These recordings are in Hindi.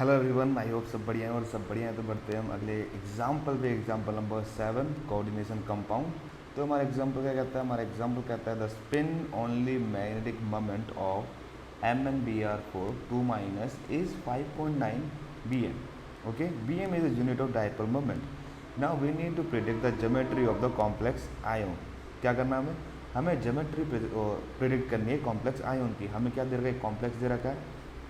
हेलो एवरीवन, आई होप सब बढ़िया हैं। और सब बढ़िया हैं तो बढ़ते हैं हम अगले एग्जाम्पल पे। Example number 7, coordination compound. तो हमारा एग्जाम्पल क्या कहता है? हमारा एग्जाम्पल कहता है the spin only magnetic moment of MnBr4 2 minus is 5.9 Bm। Okay, Bm is a unit of dipole moment। Now we need to predict the geometry of the complex ion. क्या करना है हमें ज्योमेट्री प्रिडिक्ट करनी है कॉम्प्लेक्स आयन की। हमें क्या दे रखा है? कॉम्प्लेक्स दे रखा है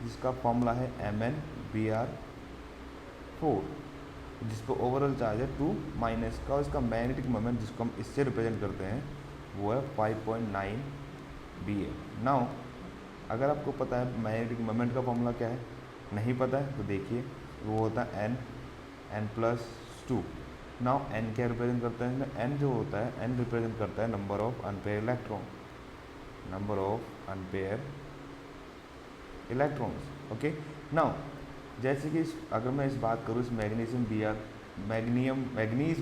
जिसका फॉर्मूला है MnBr4, जिस पर ओवरऑल चार्ज है 2 माइनस का, और इसका मैग्नेटिक मोमेंट जिसको हम इससे रिप्रेजेंट करते हैं वो है 5.9 Bm। नाउ अगर आपको पता है मैग्नेटिक मोमेंट का फॉर्मूला क्या है, नहीं पता है तो देखिए वो होता है n+2। नाउ n क्या रिप्रेजेंट करता है? n जो होता है n रिप्रेजेंट करता है number of unpaired electron, number of unpair electrons. Okay, now जैसे कि अगर मैं इस बात करूँ इस मैग्नीज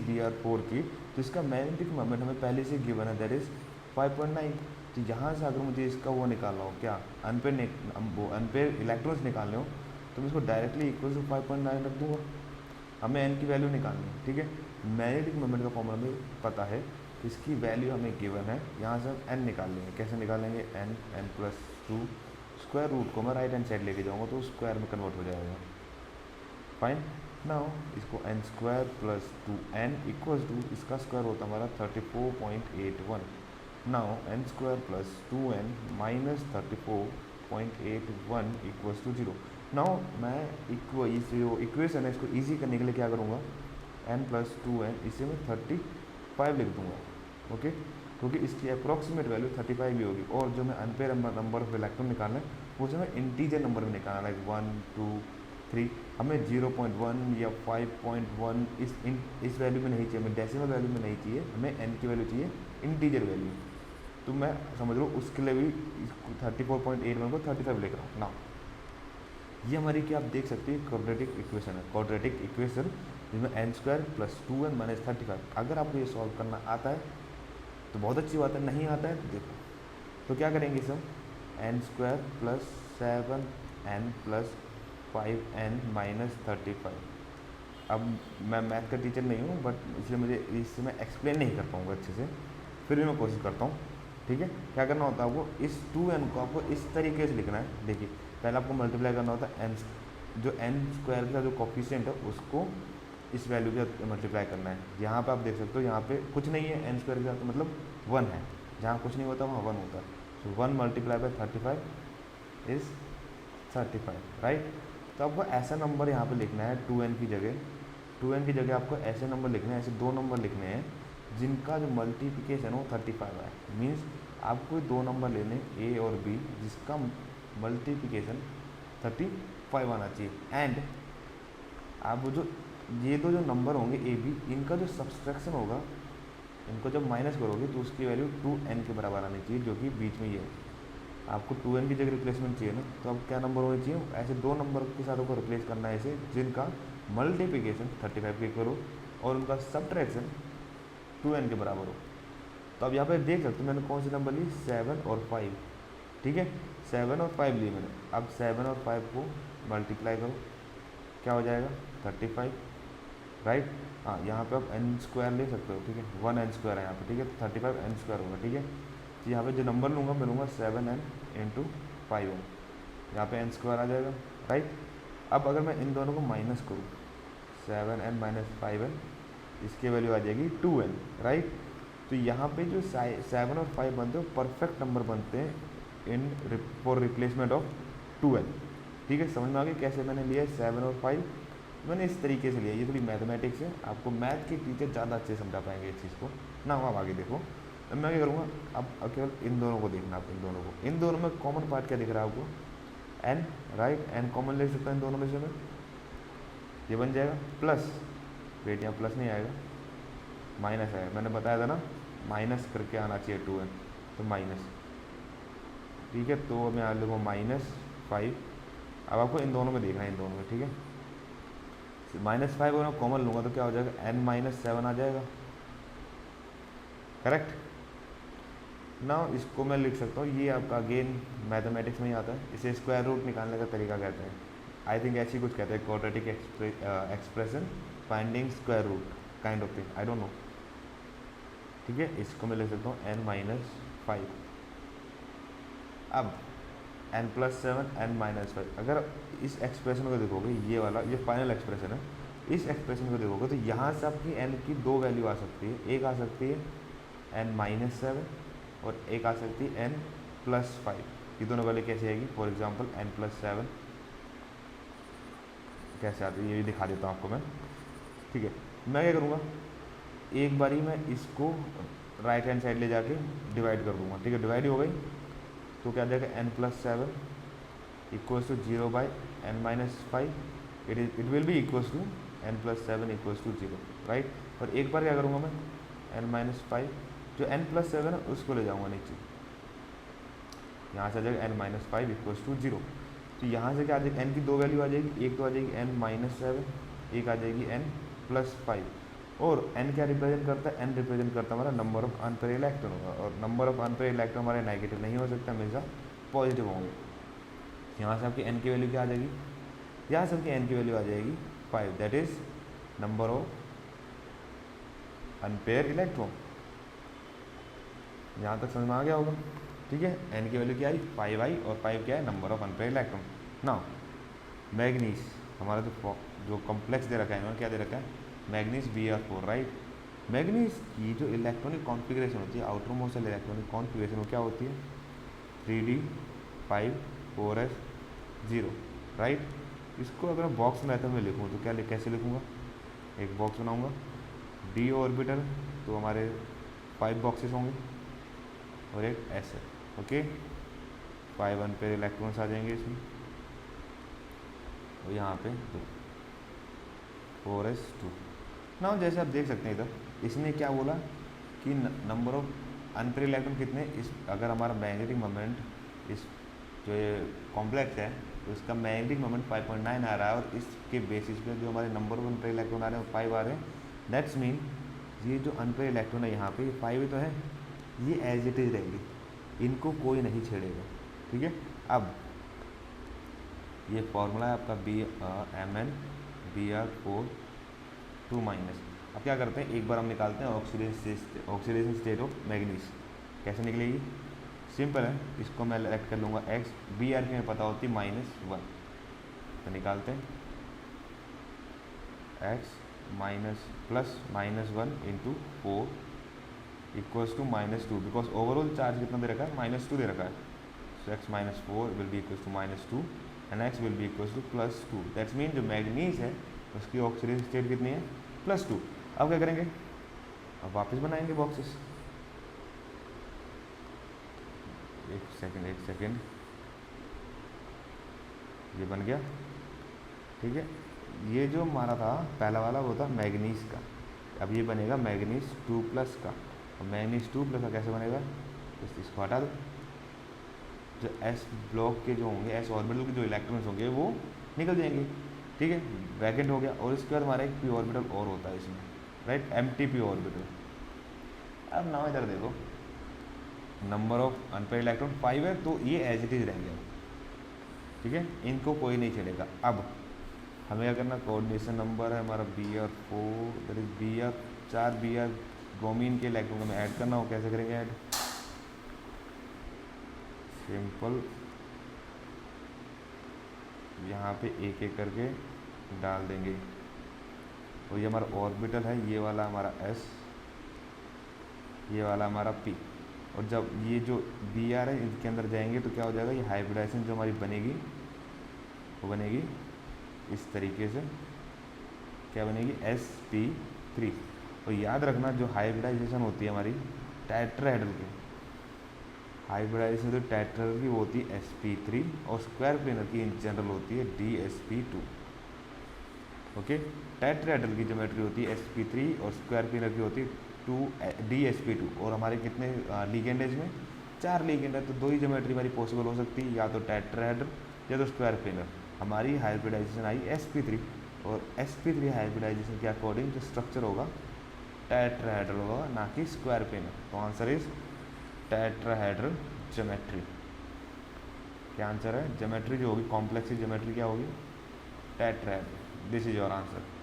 Br4 की, तो इसका मैग्नेटिक मोमेंट हमें पहले से गिवन है, दैट इज 5.9। तो यहाँ से अगर मुझे इसका वो निकालना हो, क्या अनपेयर इलेक्ट्रॉन्स निकालने हो, तो मैं इसको डायरेक्टली इक्वल टू 5.9 रख दूँगा। हमें n की वैल्यू निकालनी है, ठीक है। मैग्नेटिक मोमेंट का फॉर्मूला हमें पता है, तो इसकी वैल्यू हमें गिवन है। यहाँ से हम n निकाल लेंगे। कैसे निकालेंगे? n+2 स्क्वायर रूट को मैं राइट हैंड साइड लेके जाऊँगा तो स्क्वायर में कन्वर्ट हो जाएगा। फाइन। नाउ इसको n² + 2n इक्वल्स टू, इसका स्क्वायर होता है हमारा 34.81। Now n² + 2n minus 34.81 equals to 0। Now मैं इक्वेशन है इसको ईजी करने के लिए क्या करूँगा? n+2n इसे मैं 35 लिख दूँगा। ओके, क्योंकि इसकी अप्रॉक्सीमेट वैल्यू 35 भी होगी, और जो मैं अनपेयर नंबर ऑफ इलेक्ट्रॉन निकालना है वो जो हमें इंटीजर नंबर में निकालना है, लाइक 1 2 3। हमें 0.1 या 5.1 इस वैल्यू में नहीं चाहिए, हमें डेसिमल वैल्यू में नहीं चाहिए, हमें n की वैल्यू चाहिए इंटीजर वैल्यू। तो मैं समझ लो उसके लिए भी 34.81 को 35 लिख रहा हूँ ना। ये हमारी क्या आप देख सकते हैं क्वाड्रेटिक इक्वेशन है, क्वाड्रेटिक इक्वेशन जिसमें n² + 2n - 35। अगर आपको ये सॉल्व करना आता है तो बहुत अच्छी बात है, नहीं आता है तो देखो। तो क्या करेंगे सर? n² + 7n + 5n - 35। अब मैं मैथ का टीचर नहीं हूँ, बट इसलिए मुझे इससे मैं एक्सप्लेन नहीं कर पाऊँगा अच्छे से, फिर भी मैं कोशिश करता हूँ। ठीक है, क्या करना होता है आपको? इस 2n को आपको इस तरीके से लिखना है। देखिए, पहले आपको मल्टीप्लाई करना होता है जो n² का जो कॉफिशिएंट है उसको इस वैल्यू के मल्टीप्लाई करना है। यहाँ पे आप देख सकते हो, यहाँ पे कुछ नहीं है, n² के साथ मतलब 1 है, जहाँ कुछ नहीं होता वहाँ 1 होता है। सो 1 × 35 इज़ 35, राइट। तो आपको ऐसा नंबर यहाँ पे लिखना है 2n की जगह। 2n की जगह आपको ऐसे नंबर लिखने हैं, ऐसे दो नंबर लिखने हैं जिनका जो मल्टीप्लिकेशन हो 35 है। मीन्स आपको दो नंबर लेने a और b जिसका मल्टीप्लिकेशन 35 आना चाहिए। एंड आप जो ये दो जो नंबर होंगे ए बी, इनका जो सब्सट्रैक्शन होगा, इनको जब माइनस करोगे तो उसकी वैल्यू 2n के बराबर आनी चाहिए, जो कि बीच में ये है। आपको 2n की जगह रिप्लेसमेंट चाहिए ना, तो अब क्या नंबर होने चाहिए? ऐसे दो नंबर के साथ आपको रिप्लेस करना है ऐसे, जिनका मल्टीप्लिकेशन 35 के इक्वल हो और उनका सब्ट्रैक्शन 2n के बराबर हो। तो अब यहाँ पे देख सकते हो मैंने कौन सी नंबर ली? 7 और 5। ठीक है, 7 और 5 ली मैंने। अब 7 और 5 को मल्टीप्लाई करो, क्या हो जाएगा? 35, राइट। हाँ, यहाँ पे आप n² ले सकते हो, ठीक है, 1n² है यहाँ पे, ठीक है, 35 n² होगा, ठीक है। तो यहाँ पे जो नंबर लूँगा मैं लूँगा 7n × 5n, यहाँ पे n² आ जाएगा, राइट। अब अगर मैं इन दोनों को माइनस करूँ, 7n - 5n, इसकी वैल्यू आ जाएगी 2n, राइट। तो यहाँ पे जो 7 और 5 बनते हैं परफेक्ट नंबर बनते हैं फॉर रिप्लेसमेंट ऑफ 2n। ठीक है, समझ में आ गया कैसे मैंने लिया है 7 और 5? मैंने इस तरीके से लिया। ये थोड़ी मैथमेटिक्स है, आपको मैथ के टीचर ज़्यादा अच्छे से समझा पाएंगे इस चीज़ को ना। आप आगे देखो, अब मैं क्या करूँगा? अब केवल इन दोनों को देखना, आप इन दोनों में कॉमन पार्ट क्या दिख रहा है आपको? n, right. n कॉमन ले सकता है इन दोनों में से मैं, ये बन जाएगा प्लस, वेट यहाँ प्लस नहीं आएगा, माइनस आएगा। मैंने बताया था ना, माइनस करके आना चाहिए 2n, तो माइनस, ठीक है। तो मैं आ लूँगा -5। अब आपको इन दोनों में देखना है, इन दोनों में, ठीक है। -5 अगर मैं कॉमन लूँगा तो क्या हो जाएगा? n - 7 आ जाएगा, करेक्ट ना। इसको मैं लिख सकता हूँ, ये आपका अगेन मैथमेटिक्स में ही आता है, इसे स्क्वायर रूट निकालने का तरीका कहते हैं। आई थिंक ऐसी कुछ कहते हैं, quadratic expression finding square root kind of thing, I don't know. ठीक है, इसको मैं लिख सकता हूँ n-5। अब n+7 n-5, अगर इस एक्सप्रेशन को देखोगे, ये वाला ये फाइनल एक्सप्रेशन है, इस एक्सप्रेशन को देखोगे तो यहाँ से आपकी n की दो वैल्यू आ सकती है, एक आ सकती है n-7 और एक आ सकती है n+5। ये दोनों वैल्यू कैसे आएगी? फॉर एग्जांपल n+7 कैसे आती है ये भी दिखा देता हूँ आपको मैं। ठीक है, मैं क्या करूँगा, एक बारी मैं इसको राइट हैंड साइड ले जाके डिवाइड कर दूँगा। ठीक है, डिवाइड हो गई तो क्या आ जाएगा n+7 equals to 0/n-5, it will be equals to n+7 equals to 0, right. और एक बार क्या करूँगा मैं, n-5 जो n+7 है उसको ले जाऊँगा नीचे, यहाँ से आ जाएगा n-5 इक्वल्स टू 0। तो यहाँ से क्या आ जाएगी, n की दो वैल्यू आ जाएगी, एक तो आ जाएगी n-7, एक आ जाएगी n+5। और n क्या रिप्रेजेंट करता है? n रिप्रेजेंट करता है हमारा नंबर ऑफ अनपेयर इलेक्ट्रॉन होगा, और नंबर ऑफ अनपेयर इलेक्ट्रॉन हमारे नेगेटिव नहीं हो सकता, हमेशा पॉजिटिव होंगे। यहाँ से आपकी n की वैल्यू क्या आ जाएगी, यहाँ से आपकी n की वैल्यू आ जाएगी 5, that is number of unpaired electron. यहाँ तक समझ में आ गया होगा। ठीक है, n की वैल्यू क्या आई, 5 आई, और 5 क्या है, number of unpaired electron. Now manganese, हमारा जो कॉम्प्लेक्स दे रखा है इन्होंने, क्या दे रखा है, मैग्नीज Br4, राइट। मैग्नीज की जो इलेक्ट्रॉनिक कॉन्फ़िगरेशन होती है, आउटर मोस्ट इलेक्ट्रॉनिक कॉन्फ़िगरेशन वो क्या होती है, 3d 5 4s 0, राइट। इसको अगर मैं बॉक्स मेथड में लिखूँ तो क्या कैसे लिखूँगा, एक बॉक्स बनाऊँगा, d ऑर्बिटल, तो हमारे 5 बॉक्सेस होंगे और एक s है, ओके। 5 अनपेयर इलेक्ट्रॉन्स आ जाएंगे इसमें, और यहाँ पे 2 4s2। ना जैसे आप देख सकते हैं इधर इसने क्या बोला कि नंबर ऑफ अनपेयर इलेक्ट्रॉन कितने, इस अगर हमारा मैग्नेटिक मोमेंट, इस जो ये कॉम्प्लेक्स है तो इसका मैग्नेटिक मोमेंट 5.9 आ रहा है, और इसके बेसिस पे जो हमारे नंबर ऑफ अनपेयर इलेक्ट्रॉन आ रहे हैं वो 5 आ रहे हैं। दैट्स मीन ये जो अनपेयर इलेक्ट्रॉन है यहाँ पे, ये 5 ही तो है, ये एज इट इज रहेंगे, इनको कोई नहीं छेड़ेगा। ठीक है, अब ये फॉर्मूला है आपका Mn Br4 2-। अब क्या करते हैं, एक बार हम निकालते हैं ऑक्सीडेशन स्टेट ऑफ मैग्नीज। कैसे निकलेगी, सिंपल है, इसको मैं सेलेक्ट कर लूँगा x, Br की हमें पता होती है -1, तो निकालते हैं x +(-1) into 4 equals to -2, because overall charge कितना दे रखा है, -2 दे रखा है। So x -4 will be equals to -2 and x will be equals to +2। That's mean जो मैग्नीज है उसकी ऑक्सीडेशन स्टेट कितनी है, +2। अब क्या करेंगे, अब वापस बनाएंगे बॉक्सेस। एक सेकेंड, ये बन गया। ठीक है, ये जो हमारा था पहला वाला वो था मैग्नीज का, अब ये बनेगा मैग्नीज 2+ का। और मैग्नीज 2+ का कैसे बनेगा, इसको हटा दो, जो s ब्लॉक के जो होंगे, s ऑर्बिटल के जो इलेक्ट्रॉन्स होंगे वो निकल जाएंगे। ठीक है, ब्रैकेट हो गया, और इसके बाद हमारा एक p ऑर्बिटल और होता है इसमें, राइट, एम्प्टी ऑर्बिटल। अब ना इधर देखो, नंबर ऑफ अनपेयर इलेक्ट्रॉन 5 है, तो ये एज इट इज रहेंगे। ठीक है, इनको कोई नहीं छेड़ेगा। अब हमें क्या करना, कोऑर्डिनेशन नंबर है हमारा Br4, that is Br4 Br bromine के इलेक्ट्रॉन को हमें ऐड करना हो, कैसे करेंगे ऐड, सिंपल, यहाँ पे एक एक करके डाल देंगे। और ये हमारा ऑर्बिटल है, ये वाला हमारा s, ये वाला हमारा p, और जब ये जो Br है इनके अंदर जाएंगे तो क्या हो जाएगा, ये हाइब्रिडाइजेशन जो हमारी बनेगी वो बनेगी इस तरीके से, क्या बनेगी, sp3। और याद रखना जो हाइब्रिडाइजेशन होती है हमारी टेट्राहेड्रल की, हाइब्रिडाइजेशन जो टेट्राहेड्रल की वो होती है sp3, और स्क्वायर प्लेनर की इन जनरल होती है dsp2। ओके, टेट्राहेड्रल की ज्योमेट्री होती है sp3 और स्क्वायर प्लेनर की होती है dsp2। और हमारे कितने लिगेंड है इसमें, 4 लिगेंड है, तो 2 ही ज्योमेट्री हमारी पॉसिबल हो सकती है, या तो टेट्राहेड्रल या तो स्क्वायर प्लेनर। हमारी हाइब्रिडाइजेशन आई sp3, और sp3 हाइब्रिडाइजेशन के अकॉर्डिंग जो स्ट्रक्चर होगा टेट्राहेड्रल होगा, ना कि स्क्वायर प्लेनर। तो आंसर इज टेट्राहेड्रल ज्योमेट्री। क्या आंसर है, ज्योमेट्री जो होगी, कॉम्प्लेक्स ज्योमेट्री क्या होगी, टेट्रैड, दिस इज योर आंसर।